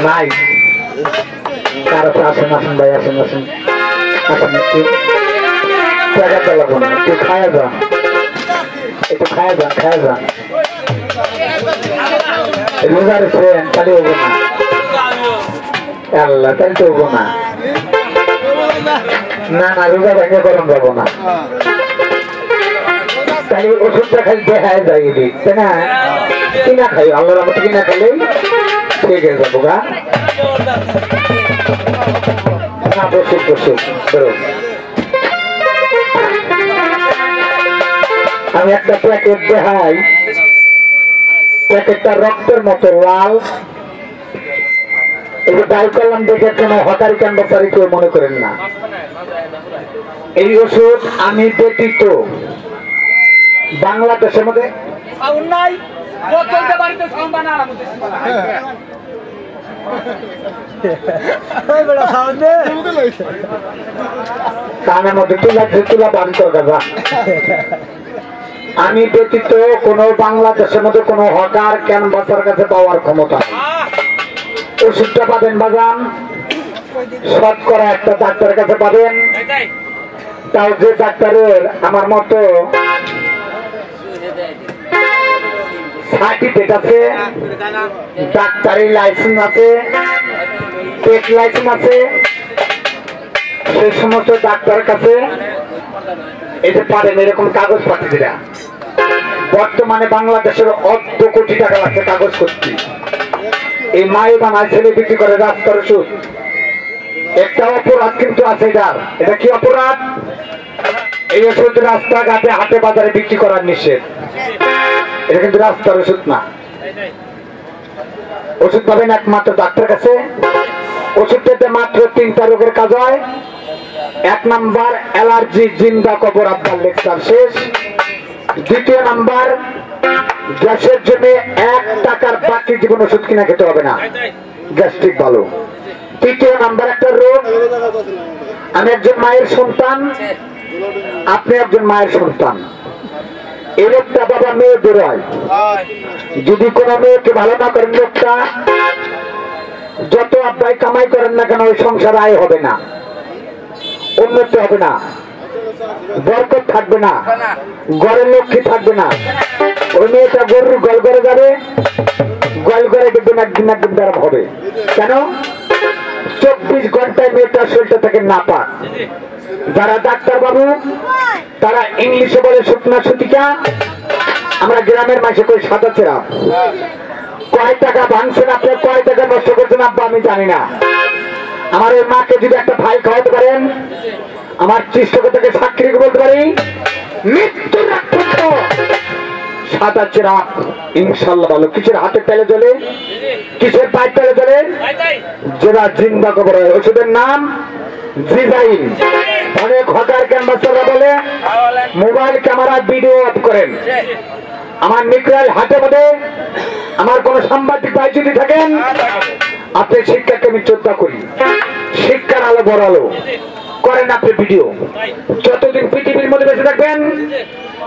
নাই কারো আসেন আসেন ভাই আসেন আসেন আসেন একটু জায়গাটা লাগবো না একটু খায়া যান একটু খায়া যান রোজা রেখেছেন তাহলে হবো না আল্লাহ তাই তো হবো না না না রোজা ভেঙে গরম যাবো না তাই ওষুধটা খালি দেখায় যায় তাই না কিনা খাই আল্লাহর মতো কিনা খাইলেই ঠিক হয়ে যাবো গা না বসুক আমি একটা প্যাকেট দেখাই প্যাকেটটা রক্তের মতো লাল এই যে ডাল করলাম দেখে কোনো হকারি ক্যাম্বাসারি কেউ মনে করেন না এই ওষুধ আমি ব্যতীত বাংলাদেশের মধ্যে কানের মধ্যে তুলা বান করা আমি ব্যতীত কোন বাংলাদেশের মধ্যে কোন হকার ক্যানভাসার কাছে পাওয়ার ক্ষমতা নেই ওষুধটা পাবেন বাজান শতকরা একটা ডাক্তারের কাছে পাবেন তাও যে ডাক্তারের আমার মতো সার্টিফিকেট আছে ডাক্তারি লাইসেন্স আছে পেট লাইসেন্স আছে সেই সমস্ত ডাক্তারের কাছে এই যে পারেন এরকম কাগজ পাঠিয়ে দিলা বর্তমানে বাংলাদেশের অর্ধ কোটি টাকা লাগছে কাগজ করতে এই মায়ে বানায় ছেলে বিক্রি করে রাস্তার ওষুধ একটা অপরাধ কিন্তু আছে এটা কি অপরাধ এই ওষুধ রাস্তাঘাটে হাটে বাজারে বিক্রি করার নিষেধ এটা কিন্তু রাস্তার ওষুধ না ওষুধ পাবেন একমাত্র ডাক্তার কাছে ওষুধ পেতে মাত্র 3টা রোগের কাজ হয় 1 নাম্বার অ্যালার্জি জিন্দা কবর আব্বার লেকচার শেষ 2 নাম্বার গ্যাসের জন্য 1 টাকার বাকি জীবন ওষুধ কিনা খেতে হবে না গ্যাস্ট্রিক ভালো 3 নাম্বার একটা রোগ আমি একজন মায়ের সন্তান আপনি একজন মায়ের সন্তান এই রোগটা বাবা মেয়ে বেরোয় যদি কোনো মেয়েকে ভালো না করেন লোকটা যত আব্বাই কামাই করেন না কেন ওই সংসার আয় হবে না উন্নতি হবে না বরকত থাকবে না ঘরের লক্ষ্মী থাকবে না ওই মেয়েটা গরুর গল করে যাবে গল করে দেখবেন একদিন দাঁড়াম হবে কেন 24 ঘন্টায় মেয়েটার শরীরটা থেকে না পাক যারা ডাক্তার বাবু তারা ইংলিশে বলে শুকনা সুতিকা আমরা গ্রামের মাসে কই সাদা চেরা কয় টাকা ভাঙছেন আপনি কয় টাকা নষ্ট করছেন আব্বা আমি জানি না আমার ওই মাকে যদি একটা ফাইল খাওয়াতে পারেন আমার সৃষ্টিকর্তাকে সাক্ষী রেখে বলতে পারি মৃত্যুর আগ পর্যন্ত সাদা চেরাক ইনশাল্লাহ ভালো কিসের হাতে তেলে জ্বলে কিসের পায়ের তেলে জ্বলে যেটা জিন্দা কবর হয় ওষুধের নাম জিজাইন অনেক হকার ক্যাম্পাসাররা বলে মোবাইল ক্যামেরা ভিডিও অফ করেন আমার নিকরাল হাতে মধ্যে আমার কোন সাংবাদিক ভাই যদি থাকেন আপনি শিক্ষাকে আমি শ্রদ্ধা করি শিক্ষার আলো বড় আলো করেন আপনি ভিডিও যতদিন পৃথিবীর মধ্যে বেঁচে থাকবেন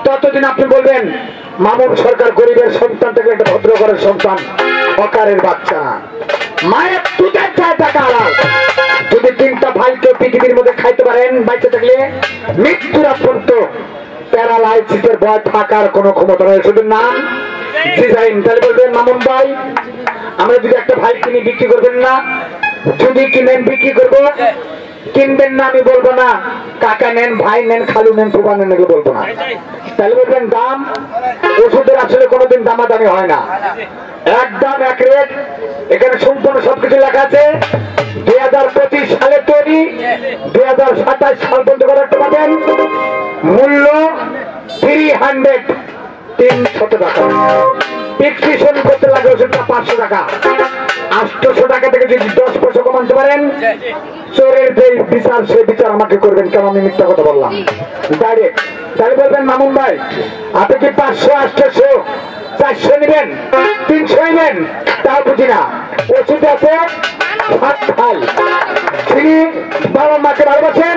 ততদিন আপনি বলবেন মামুন সরকার গরিবের সন্তান থেকে একটা ভদ্র ঘরের সন্তান হকারের বাচ্চা মায়ের দুধের চায় টাকা আলাল যদি 3টা ভাইকে পৃথিবীর মধ্যে খাইতে পারেন বাইতে থাকলে মৃত্যুর পর্যন্ত প্যারালাইসিসের ভয় থাকার কোনো ক্ষমতা নয় শুধু নাম ডিজাইন তাহলে বলবেন মামুন ভাই আমরা যদি একটা ভাই কিনে বিক্রি করবেন না যদি কিনেন বিক্রি করবো কিনবেন না আমি বলবো না কাকা নেন ভাই নেন খালু নেন ফুফা নেন এগুলো বলবো না তাহলে বলবেন দাম ওষুধের আসলে কোনোদিন দামাদামি হয় না এক দাম এক রেট এখানে সম্পূর্ণ সবকিছু লেখা আছে 2025 সালে তৈরি 2027 সাল পর্যন্ত রাখতে পারবেন মূল্য 300 টাকা প্রেসক্রিপশন করতে লাগে ওষুধটা 500 টাকা 800 টাকা থেকে যদি 10 পয়সা কমাতে পারেন চোরের যে বিচার সেই বিচার আমাকে করবেন কেন আমি মিথ্যা কথা বললাম ডাইরেক্ট তাহলে বলবেন মামুন ভাই আপনি কি 500 800 400 নেবেন 300 নেবেন তা বুঝি না ওষুধ আছে 7 ভাই যিনি বাবা মাকে ভালোবাসেন